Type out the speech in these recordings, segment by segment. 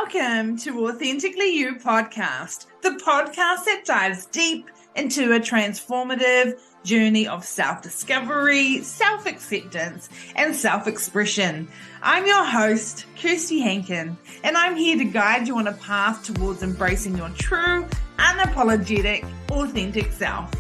Welcome to Authentically You Podcast, the podcast that dives deep into a transformative journey of self-discovery, self-acceptance, and self-expression. I'm your host, Kirsty Hankin, and I'm here to guide you on a path towards embracing your true, unapologetic, authentic self.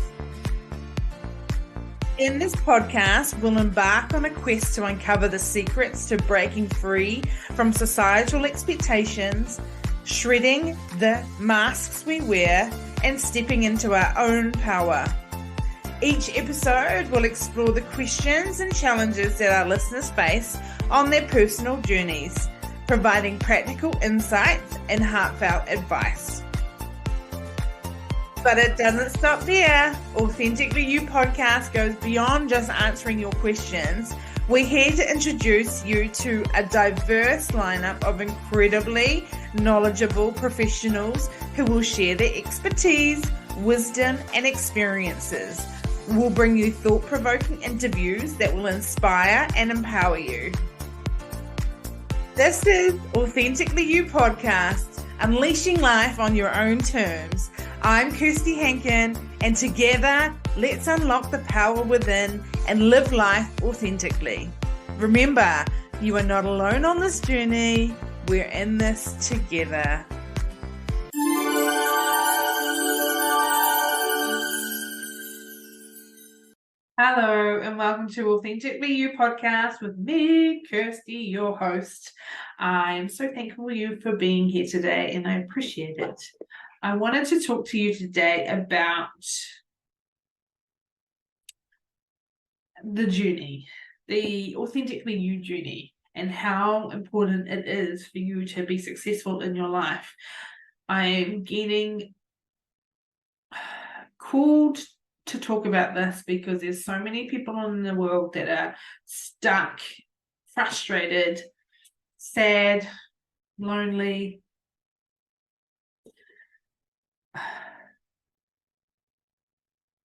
In this podcast, we'll embark on a quest to uncover the secrets to breaking free from societal expectations, shredding the masks we wear, and stepping into our own power. Each episode will explore the questions and challenges that our listeners face on their personal journeys, providing practical insights and heartfelt advice. But it doesn't stop there. Authentically You Podcast goes beyond just answering your questions. We're here to introduce you to a diverse lineup of incredibly knowledgeable professionals who will share their expertise, wisdom, and experiences. We'll bring you thought-provoking interviews that will inspire and empower you. This is Authentically You Podcast, unleashing life on your own terms. I'm Kirsty Hankin, and together, let's unlock the power within and live life authentically. Remember, you are not alone on this journey. We're in this together. Hello, and welcome to Authentically You Podcast with me, Kirsty, your host. I am so thankful for being here today, and I appreciate it. I wanted to talk to you today about the journey, the Authentically You journey, and how important it is for you to be successful in your life. I'm getting called to talk about this because there's so many people in the world that are stuck, frustrated, sad, lonely,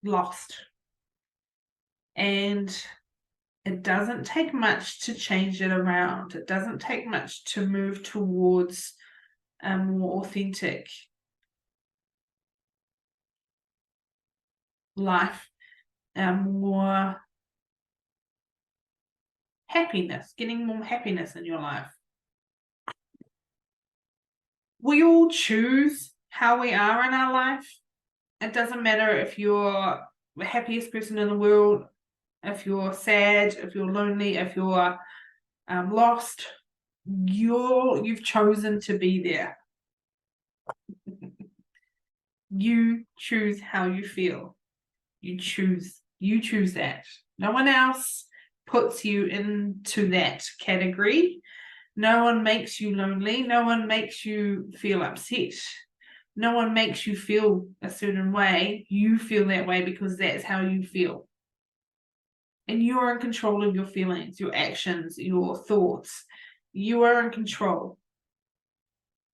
lost. And it doesn't take much to change it around. It doesn't take much to move towards a more authentic life, more happiness, getting more happiness in your life. We all choose how we are in our life. It doesn't matter if you're the happiest person in the world, if you're sad, if you're lonely, if you're lost. You've chosen to be there. You choose how you feel. You choose that. No one else puts you into that category. No one makes you lonely. No one makes you feel upset. No one makes you feel a certain way. You feel that way because that's how you feel. And you are in control of your feelings, your actions, your thoughts. You are in control.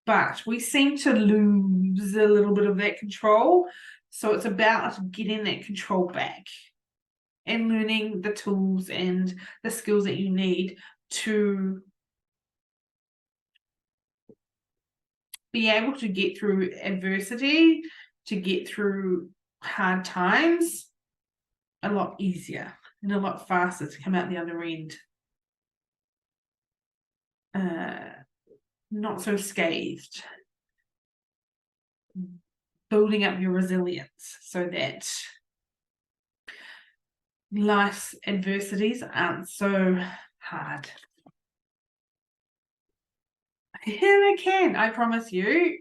But we seem to lose a little bit of that control. So it's about getting that control back and learning the tools and the skills that you need to be able to get through adversity, to get through hard times a lot easier and a lot faster, to come out the other end not so scathed. Building up your resilience so that life's adversities aren't so hard. Here again, I promise you,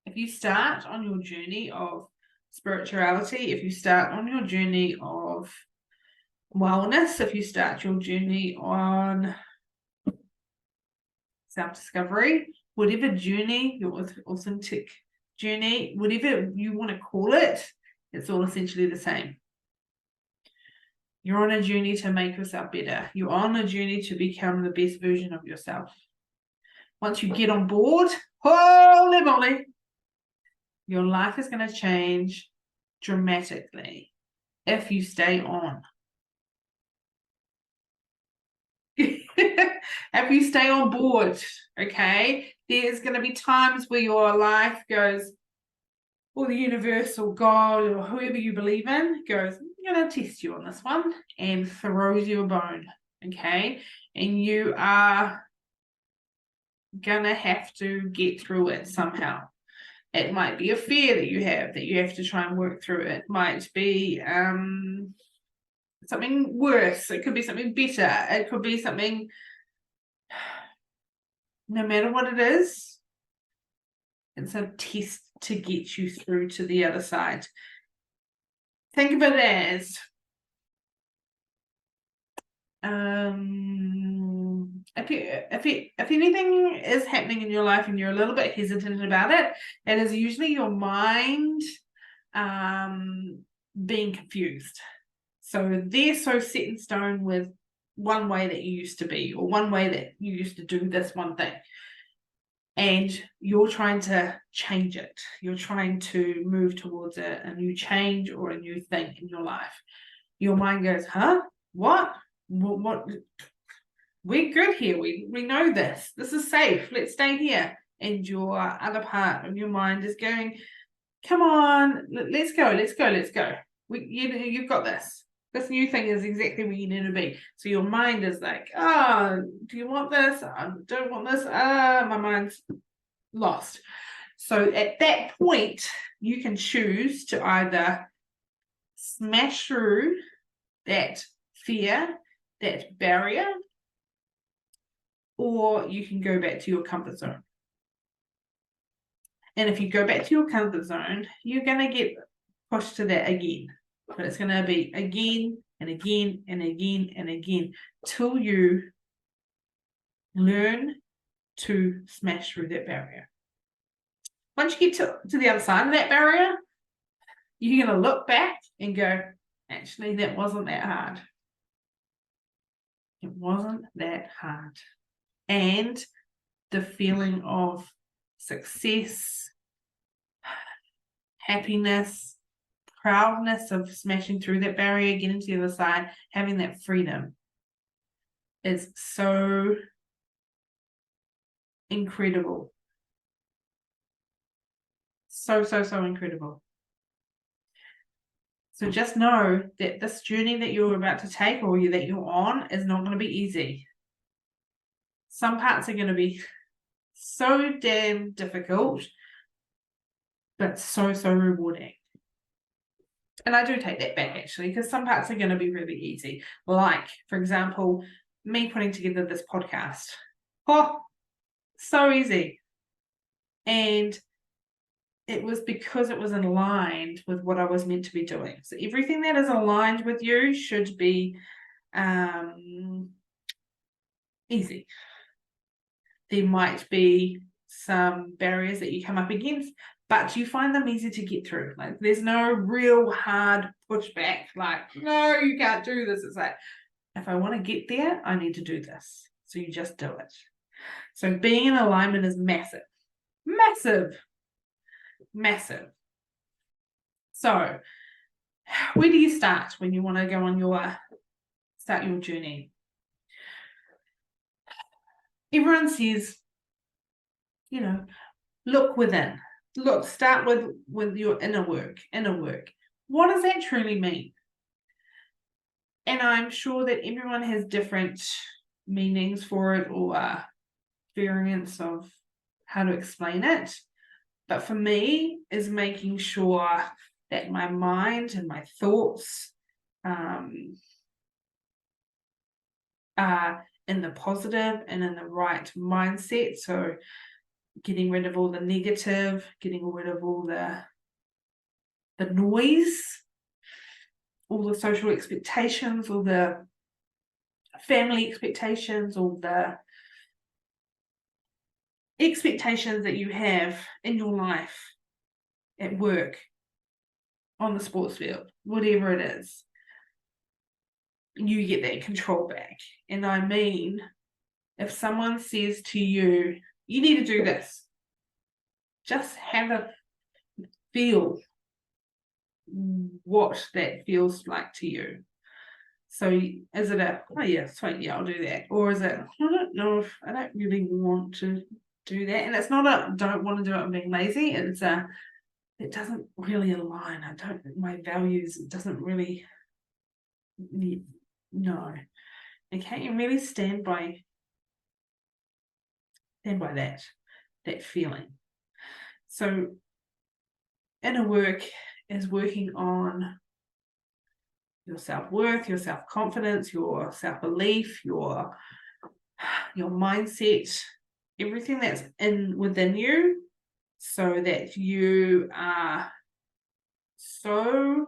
if you start on your journey of spirituality, if you start on your journey of wellness, if you start your journey on self-discovery, whatever journey, your authentic journey, whatever you want to call it, it's all essentially the same. You're on a journey to make yourself better. You're on a journey to become the best version of yourself. Once you get on board, holy moly, your life is going to change dramatically if you stay on. if you stay on board, okay, there's going to be times where your life goes, or the universe or God or whoever you believe in goes, I'm going to test you on this one, and throws you a bone, okay? And you are going to have to get through it somehow. It might be a fear that you have to try and work through. It might be something worse. It could be something better. It could be something, no matter what it is, it's a test to get you through to the other side. Think of it as if anything is happening in your life and you're a little bit hesitant about it, it is usually your mind being confused. So they're so set in stone with one way that you used to be, or one way that you used to do this one thing, and you're trying to change it. You're trying to move towards a new change or a new thing in your life. Your mind goes, huh? What? We're good here. We know this. This is safe. Let's stay here. And your other part of your mind is going, come on, let's go. You've got this. This new thing is exactly where you need to be. So your mind is like, oh, do you want this? I don't want this. My mind's lost. So at that point, you can choose to either smash through that fear, that barrier, or you can go back to your comfort zone. And if you go back to your comfort zone, you're going to get pushed to that again. But it's going to be again and again and again and again till you learn to smash through that barrier. Once you get to the other side of that barrier, you're going to look back and go, actually, that wasn't that hard. It wasn't that hard. And the feeling of success, happiness, proudness of smashing through that barrier, getting to the other side, having that freedom is so incredible. So incredible. So just know that this journey that you're about to take, or that you're on, is not going to be easy. Some parts are going to be so damn difficult, but so rewarding. And I do take that back, actually, because some parts are going to be really easy. Like, for example, me putting together this podcast. Oh, so easy. And it was because it was aligned with what I was meant to be doing. So everything that is aligned with you should be easy. There might be some barriers that you come up against, but you find them easy to get through. Like, there's no real hard pushback, like, no, you can't do this. It's like, if I want to get there, I need to do this. So you just do it. So being in alignment is massive. So where do you start when you want to go on start your journey? Everyone says, look within. Start with your inner work. What does that truly mean? And I'm sure that everyone has different meanings for it, or variants of how to explain it. But for me, is making sure that my mind and my thoughts are in the positive and in the right mindset. So getting rid of all the negative, getting rid of all the noise, all the social expectations, all the family expectations, all the expectations that you have in your life, at work, on the sports field, whatever it is. You get that control back. And I mean, if someone says to you, you need to do this, just have a feel what that feels like to you. So is it oh yeah, sweet, yeah, I'll do that. Or is it, I don't know if I don't really want to do that. And it's not a don't want to do it and being lazy. It's it doesn't really align. My values, it doesn't really no. Okay, and really stand by that feeling. So inner work is working on your self-worth, your self-confidence, your self-belief, your mindset, everything that's within you, so that you are so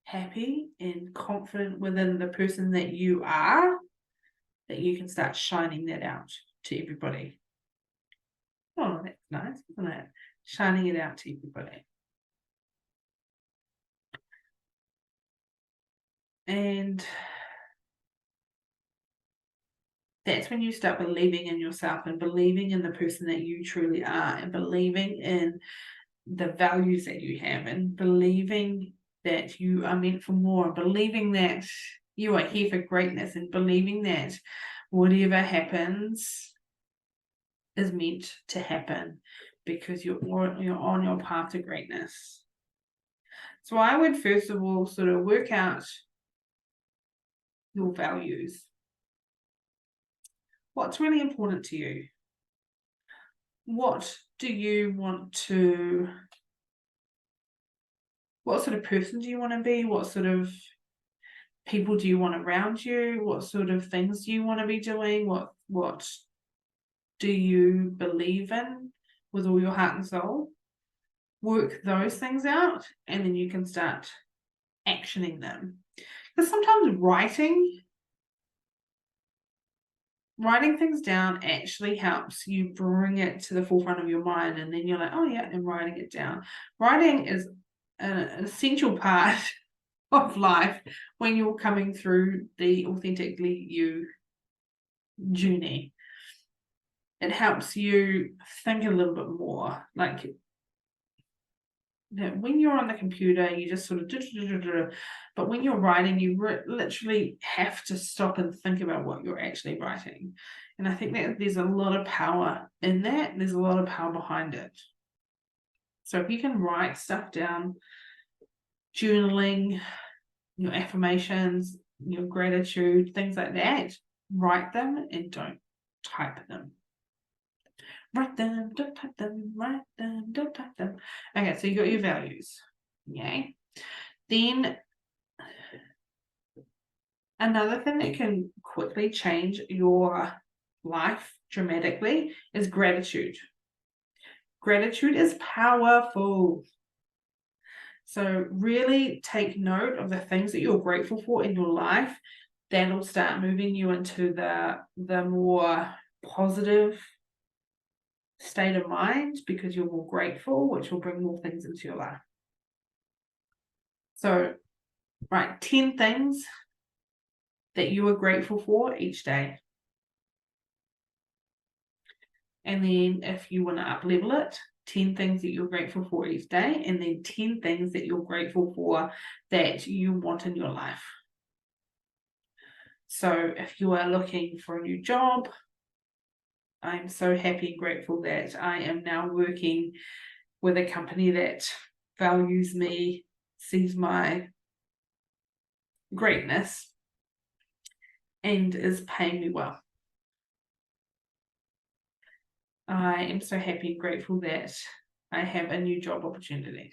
happy and confident within the person that you are, that you can start shining that out to everybody. Oh, that's nice, isn't it? Shining it out to everybody. And that's when you start believing in yourself and believing in the person that you truly are, and believing in the values that you have, and believing that you are meant for more, and believing that you are here for greatness, and believing that whatever happens is meant to happen because you're on your path to greatness. So I would first of all sort of work out your values. What's really important to you? What sort of person do you want to be? What sort of people do you want around you? What sort of things do you want to be doing? What do you believe in with all your heart and soul? Work those things out, and then you can start actioning them. Because sometimes writing things down actually helps you bring it to the forefront of your mind, and then you're like, oh yeah, I'm writing it down. Writing is an essential part of life when you're coming through the Authentically You journey. It helps you think a little bit more. Like, when you're on the computer, you just sort of but when you're writing, you literally have to stop and think about what you're actually writing. And I think that there's a lot of power in that. There's a lot of power behind it. So if you can write stuff down, journaling, your affirmations, your gratitude, things like that, write them and don't type them. Write them, don't type them, write them, don't type them. Okay, so you got your values. Okay. Then another thing that can quickly change your life dramatically is gratitude. Gratitude is powerful. So really take note of the things that you're grateful for in your life. That'll start moving you into the more positive state of mind, because you're more grateful, which will bring more things into your life. So write 10 things that you are grateful for each day. And then if you want to up-level it, 10 things that you're grateful for each day, and then 10 things that you're grateful for that you want in your life. So if you are looking for a new job, I'm so happy and grateful that I am now working with a company that values me, sees my greatness, and is paying me well. I am so happy and grateful that I have a new job opportunity.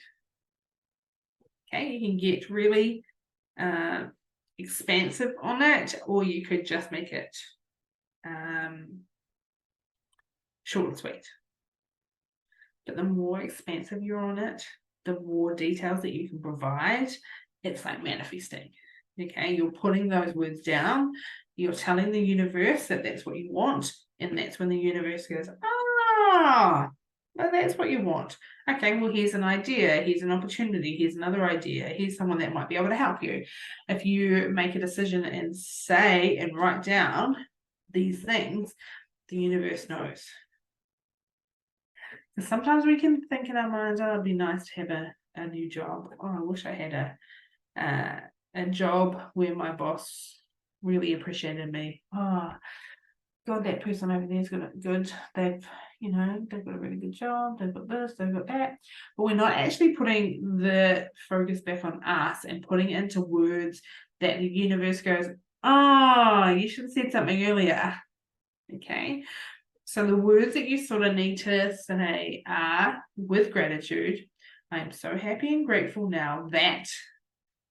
Okay, you can get really expansive on it, or you could just make it short and sweet. But the more expansive you're on it, the more details that you can provide. It's like manifesting. Okay, you're putting those words down, you're telling the universe that that's what you want, and that's when the universe goes, well, that's what you want. Okay, well, here's an idea, here's an opportunity, here's another idea, here's someone that might be able to help you. If you make a decision and say and write down these things, the universe knows. Because sometimes we can think in our minds, oh, it'd be nice to have a a new job. Oh, I wish I had a job where my boss really appreciated me. Oh, God, that person over there is good. They've got a really good job. They've got this, they've got that. But we're not actually putting the focus back on us and putting it into words that the universe goes, oh, you should have said something earlier. Okay. So the words that you sort of need to say are, with gratitude, I am so happy and grateful now that.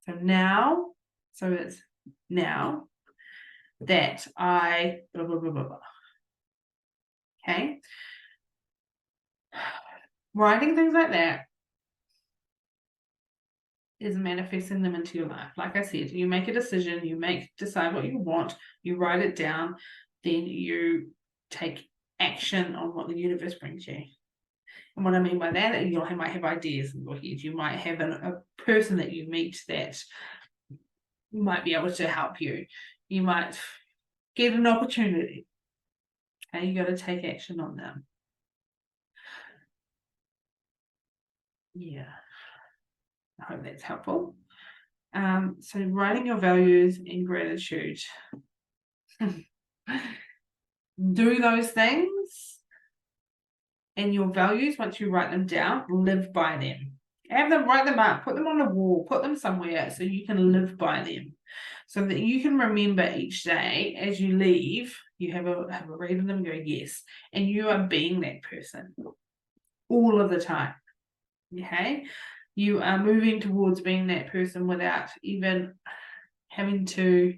So it's now that I blah, blah, blah, blah, blah. Okay. Writing things like that is manifesting them into your life. Like I said, you make a decision, decide what you want, you write it down, then you take action on what the universe brings you. And what I mean by that, you might have ideas in your head. You might have a person that you meet that might be able to help you. You might get an opportunity. Okay, you got to take action on them. Yeah, I hope that's helpful. So writing your values in gratitude. Do those things, and your values, once you write them down, live by them. Write them up, put them on a wall, put them somewhere so you can live by them. So that you can remember each day as you leave, you have a read of them and go, yes. And you are being that person all of the time. Okay? You are moving towards being that person without even having to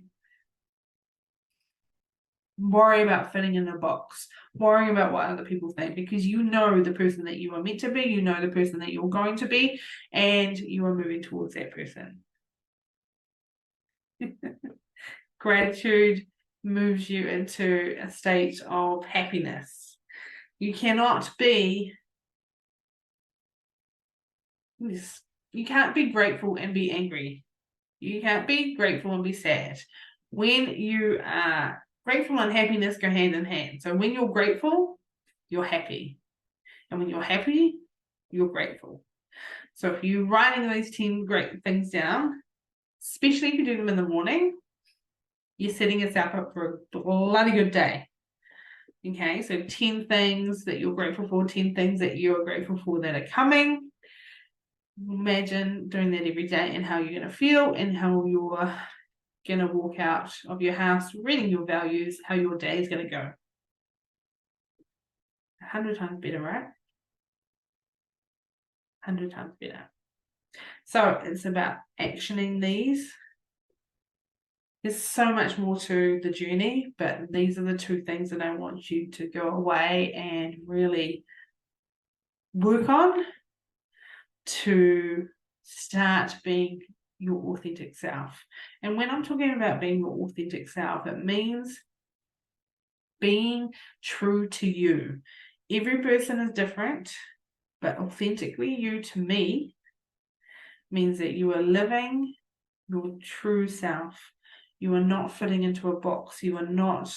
worry about fitting in a box, worrying about what other people think, because you know the person that you are meant to be, you know the person that you're going to be, and you are moving towards that person. Gratitude moves you into a state of happiness. You cannot be you can't be grateful and be angry. You can't be grateful and be sad. When you are grateful and happiness go hand in hand. So when you're grateful, you're happy. And when you're happy, you're grateful. So if you're writing these 10 great things down, especially if you do them in the morning, you're setting yourself up for a bloody good day. Okay, so 10 things that you're grateful for, 10 things that you're grateful for that are coming. Imagine doing that every day and how you're going to feel and how you're going to walk out of your house, reading your values, how your day is going to go. 100 times better, right? 100 times better. So it's about actioning these. There's so much more to the journey, but these are the 2 things that I want you to go away and really work on to start being your authentic self. And when I'm talking about being your authentic self, it means being true to you. Every person is different, but authentically you to me means that you are living your true self. You are not fitting into a box. You are not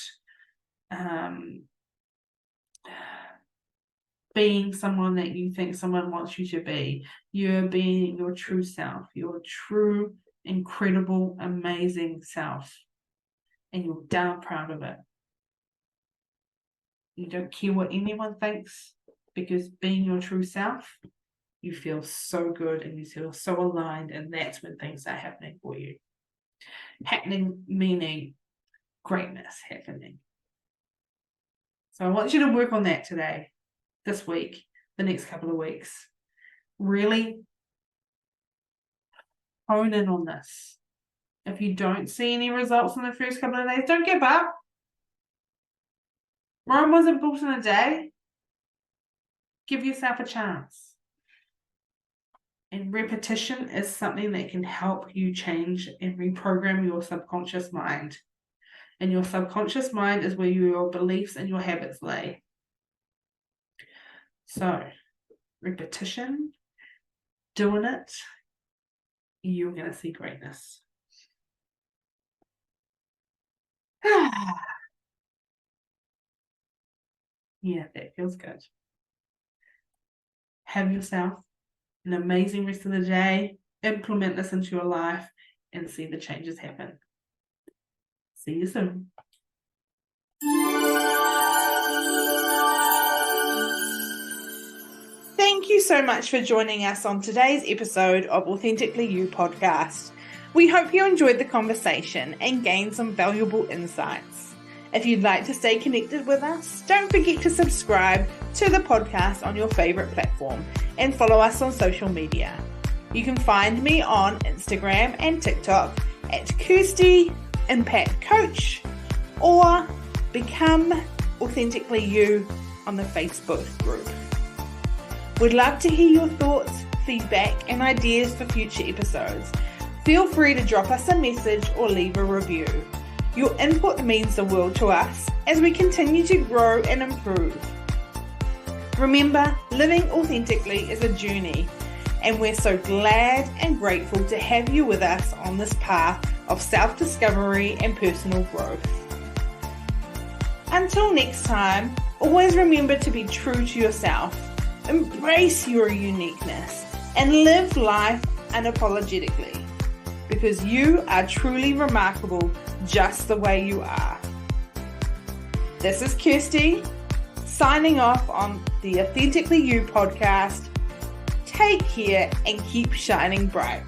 being someone that you think someone wants you to be. You're being your true self, your true, incredible, amazing self. And you're damn proud of it. You don't care what anyone thinks, because being your true self, you feel so good and you feel so aligned, and that's when things are happening for you. Happening meaning greatness happening. So I want you to work on that today, this week, the next couple of weeks. Really hone in on this. If you don't see any results in the first couple of days, don't give up. Rome wasn't built in a day. Give yourself a chance. And repetition is something that can help you change and reprogram your subconscious mind. And your subconscious mind is where your beliefs and your habits lay. So, repetition, doing it, you're going to see greatness. Yeah, that feels good. Have yourself an amazing rest of the day. Implement this into your life and see the changes happen. See you soon. Thank you so much for joining us on today's episode of Authentically You Podcast. We hope you enjoyed the conversation and gained some valuable insights. If you'd like to stay connected with us, don't forget to subscribe to the podcast on your favorite platform and follow us on social media. You can find me on Instagram and TikTok at Kirsty Impact Coach, or Become Authentically You on the Facebook group. We'd love to hear your thoughts, feedback, and ideas for future episodes. Feel free to drop us a message or leave a review. Your input means the world to us as we continue to grow and improve. Remember, living authentically is a journey, and we're so glad and grateful to have you with us on this path of self-discovery and personal growth. Until next time, always remember to be true to yourself, embrace your uniqueness, and live life unapologetically, because you are truly remarkable just the way you are. This is Kirsty, signing off on the Authentically You podcast. Take care and keep shining bright.